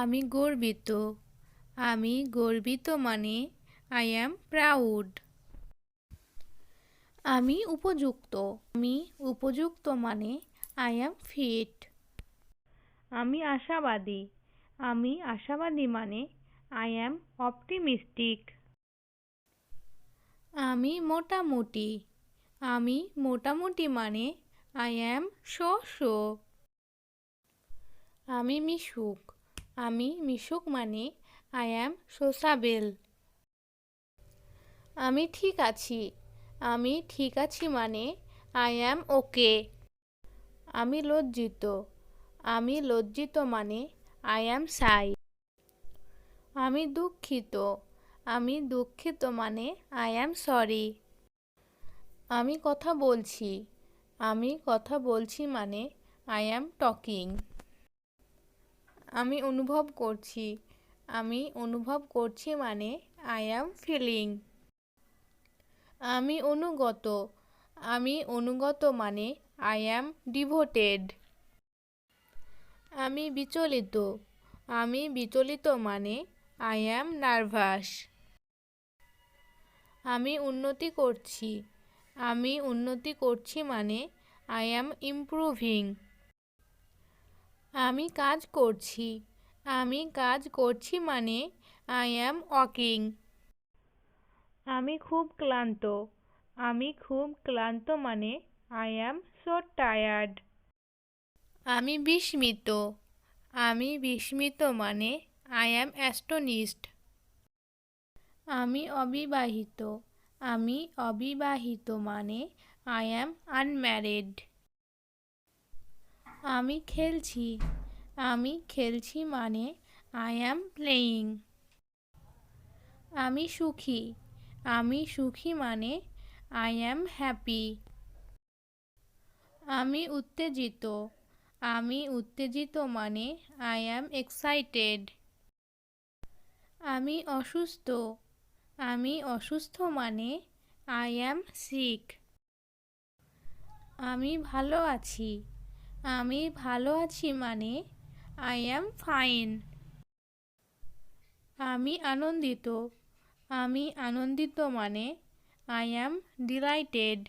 আমি গর্বিত। আমি গর্বিত মানে আই অ্যাম প্রাউড। আমি উপযুক্ত। আমি উপযুক্ত মানে আই অ্যাম ফিট। আমি আশাবাদী। আমি আশাবাদী মানে আই অ্যাম অপটিমিস্টিক। আমি মোটামুটি। আমি মোটামুটি মানে আই অ্যাম শো। আমি মিশুক। আমি মিশুক মানে আই অ্যাম সোশ্যাবেল। আমি ঠিক আছি। আমি ঠিক আছি মানে আই অ্যাম ওকে। আমি লজ্জিত। আমি লজ্জিত মানে আই অ্যাম শাই। আমি দুঃখিত। আমি দুঃখিত মানে আই অ্যাম সরি। আমি কথা বলছি। আমি কথা বলছি মানে আই অ্যাম টকিং। আমি অনুভব করছি। আমি অনুভব করছি মানে আই অ্যাম ফিলিং। আমি অনুগত। আমি অনুগত মানে আই অ্যাম ডিভোটেড। আমি বিচলিত। আমি বিচলিত মানে আই অ্যাম নার্ভাস। আমি উন্নতি করছি। আমি উন্নতি করছি মানে আই অ্যাম ইমপ্রুভিং। আমি কাজ করছি। আমি কাজ করছি মানে আই অ্যাম ওয়াকিং। আমি খুব ক্লান্ত। আমি খুব ক্লান্ত মানে আই অ্যাম সো টায়ার্ড। আমি বিস্মিত। আমি বিস্মিত মানে আই অ্যাম অ্যাস্টনিশড। আমি অবিবাহিত। আমি অবিবাহিত মানে আই অ্যাম আনম্যারিড। আমি খেলছি। আমি খেলছি মানে আই অ্যাম প্লেয়িং। আমি সুখী। আমি সুখী মানে আই অ্যাম হ্যাপি। আমি উত্তেজিত। আমি উত্তেজিত মানে আই অ্যাম এক্সাইটেড। আমি অসুস্থ। আমি অসুস্থ মানে আই অ্যাম সিক। আমি ভালো আছি। আমি ভালো আছি মানে আই অ্যাম ফাইন। আমি আনন্দিত। আমি আনন্দিত মানে আই অ্যাম ডিলাইটেড।